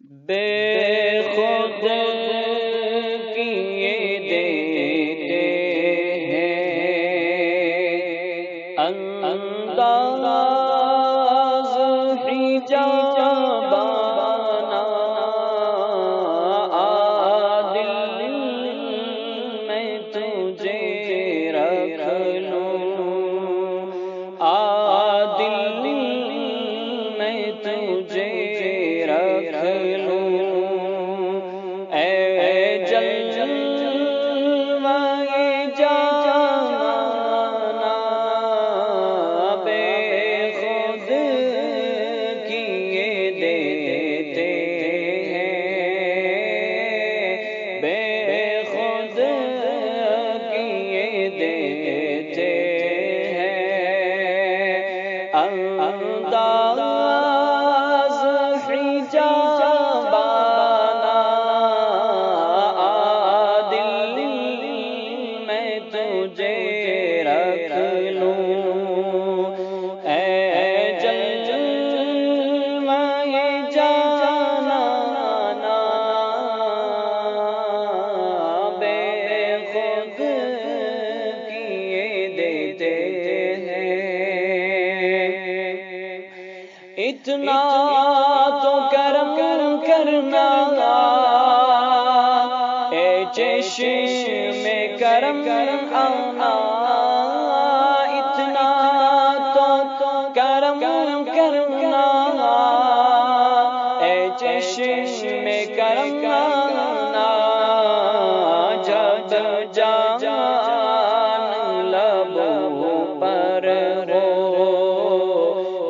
بے خود کیے دیتے ہیں انداز حجابانا عادل میں تجھے رکھ لوں، عادل میں تجھے رکھ لوں، اے جلوۂ جانانا بے خود کیے دیتے ہیں، بے خود کیے دیتے ہیں انداز حجابانا عادل میں تجھے رکھ لوں، اے جلوۂ جانانا بے خود کیے دیتے ہیں۔ اتنا تو کرم کرنا اے چشم کرم آنا، اتنا تو کرم کرنا اے چشم کرم آنا، جب جان لبوں پر ہو،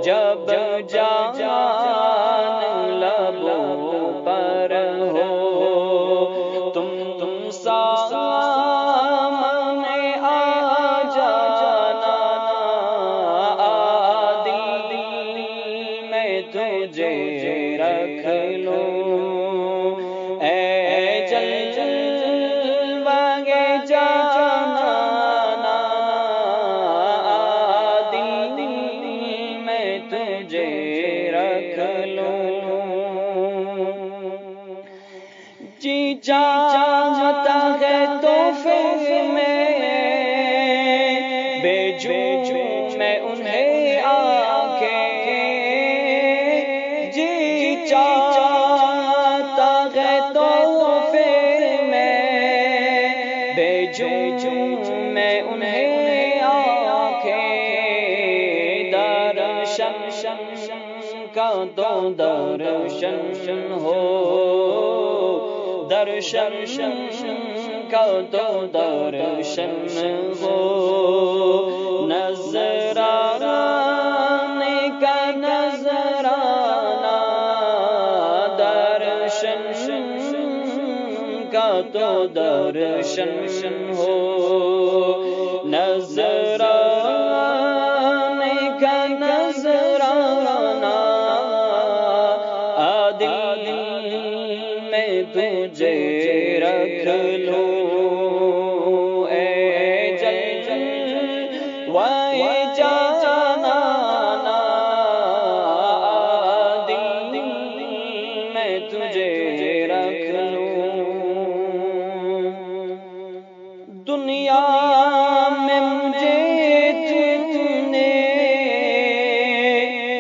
جب جان لبوں پر ہو، تم سامنے آ جانا، عادل میں تجھے رکھ لوں، اے جلوۂ جانانا عادل میں تجھے رکھ لوں، جی چاہتا ہے تحفے میں بھیجوں میں انہیں آ کے، جی چاہتا ہے تحفے میں بھیجوں میں انہیں آ کے، درشن کا تو درشن ہو، درشن کا تو درشن ہو، نظرانے کا نظرانہ، درشن کا تو درشن ہو، نظرانے کا نظرانہ عادل میں تجھے رکھ لوں، اے جلوۂ جانانا عادل میں تجھے رکھ لوں، دنیا میں مجھے تم نے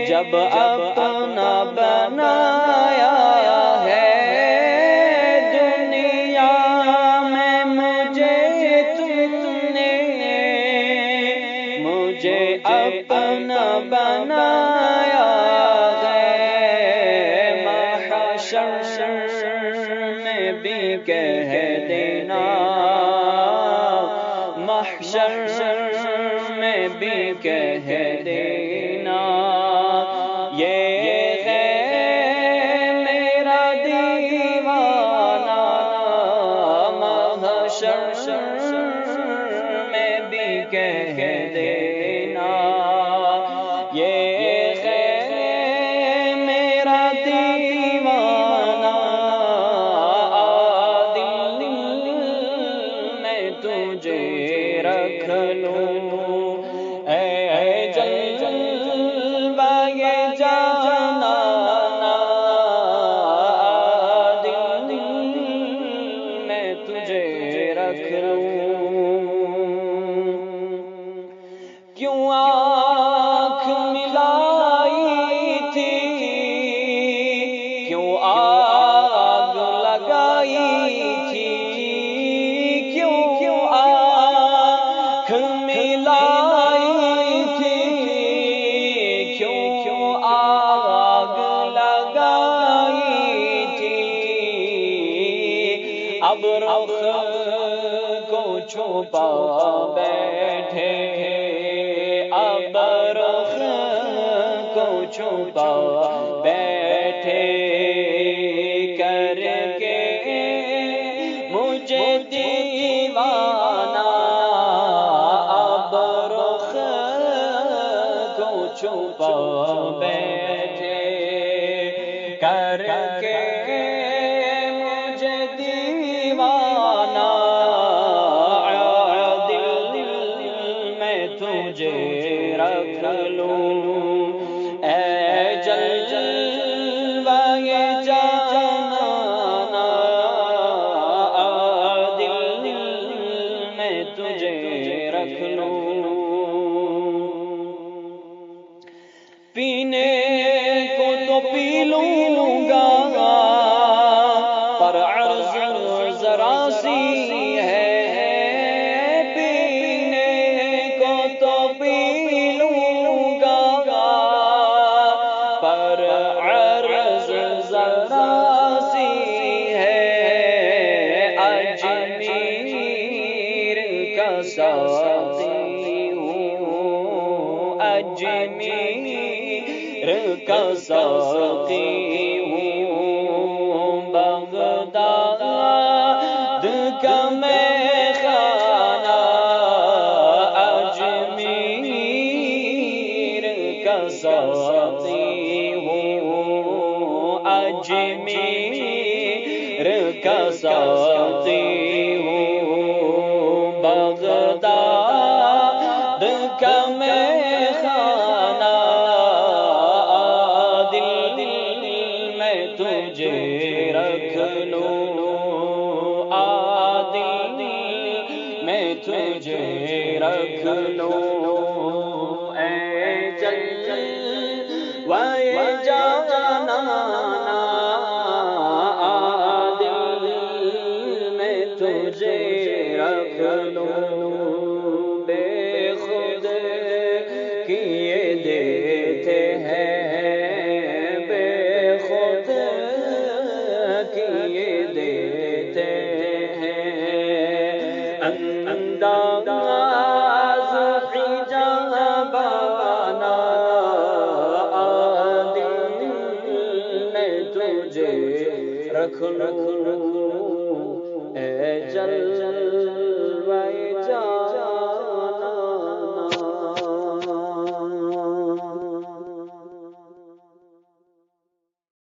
جب اپنا بنایا ہے، دنیا میں مجھے تم نے مجھے اپنا بنایا ہے، محشر میں بھی کہہ دینا، محشر میں بھی کہہ دینا، یہ ہے میرا دیوانہ، محشر میں بھی کہہ دینا، یہ ہے میرا دیوانہ، عادل آگ لگائی تھی، کیوں آنکھ ملائی تھی، کیوں آگ لگائی تھی، اب رخ کو چھپا بیٹھے، اب رخ کو چھپا بیٹھے، کر کے مجھے دیوانہ، اب رخ کو چھپا بیٹھے، کر کے مجھے دیوانہ، دل میں تجھے رکھ لوں، اے جلوہ جانانا، دل میں تجھے رکھ لوں، پینے کو تو پی لوں گا، پر عرض ذرا سی ہے، پینے کو تو پی لوں گا، پر عرض ذرا سی ہے، اجمیر کا ساقی ہوں، اجمیر کا ساقی ہوں، بغداد کا میں خانہ، اجمیر کا ساقی ہوں، اجمیر کا ساقی ہوں، بغداد کا میں خانہ، دل میں تجھے رکھ لوں، دل میں تجھے رکھ لوں، اے جلوہ جانانا، دل میں تجھے رکھ لوں، بے خود کیے دیتے ہیں، بے خود کیے دیتے ہیں، انداز حجابانہ، دل میں تجھے رکھ لوں، اے